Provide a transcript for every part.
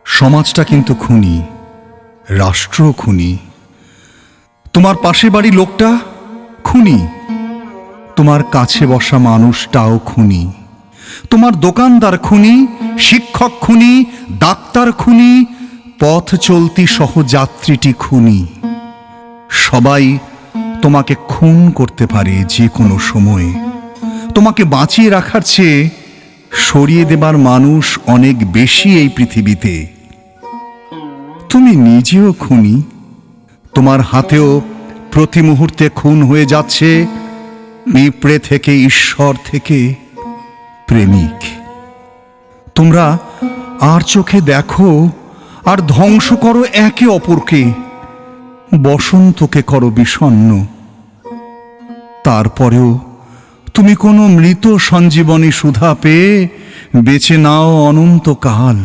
সমাজটা কিন্তু খুনি, রাষ্ট্র খুনি, তোমার পাশে বাড়ি লোকটা খুনি, তোমার কাছে বসা মানুষটাও খুনি, তোমার দোকানদার খুনি, শিক্ষক খুনি, ডাক্তার খুনি, পথ চলতি সহযাত্রীটি খুনি। সবাই তোমাকে খুন করতে পারে যে কোনো সময়ে। তোমাকে বাঁচিয়ে রাখার চেয়ে সরিয়ে দেবার মানুষ অনেক বেশি এই পৃথিবীতে। তুমি নিজেও খুনি, তোমার হাতেও প্রতি মুহূর্তে খুন হয়ে যাচ্ছে পিঁপড়ে থেকে ঈশ্বর থেকে প্রেমিক। তোমরা আর চোখে দেখো আর ধ্বংস করো একে অপরকে, বসন্তকে করো বিষণ্ণ। তারপরেও তুমি কোনো মৃত সঞ্জীবনী সুধা পেয়ে বেঁচে নাও অনন্তকাল।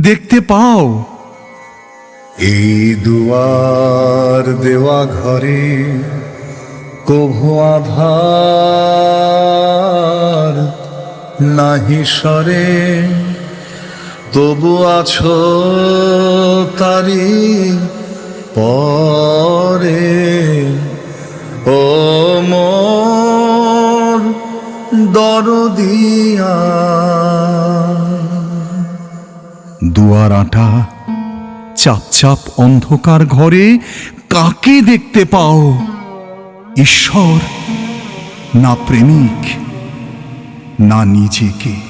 দেখতে পাও এই দুয়ার দেওয়া ঘরে কভু আধার নাহি সরে, তবু আছো তারি পরে। ও মোর দরদিয়া, দুয়ার আটা চাপ চাপ অন্ধকার ঘরে কাকে দেখতে পাও? ঈশ্বর না প্রেমিক না নিজেকে?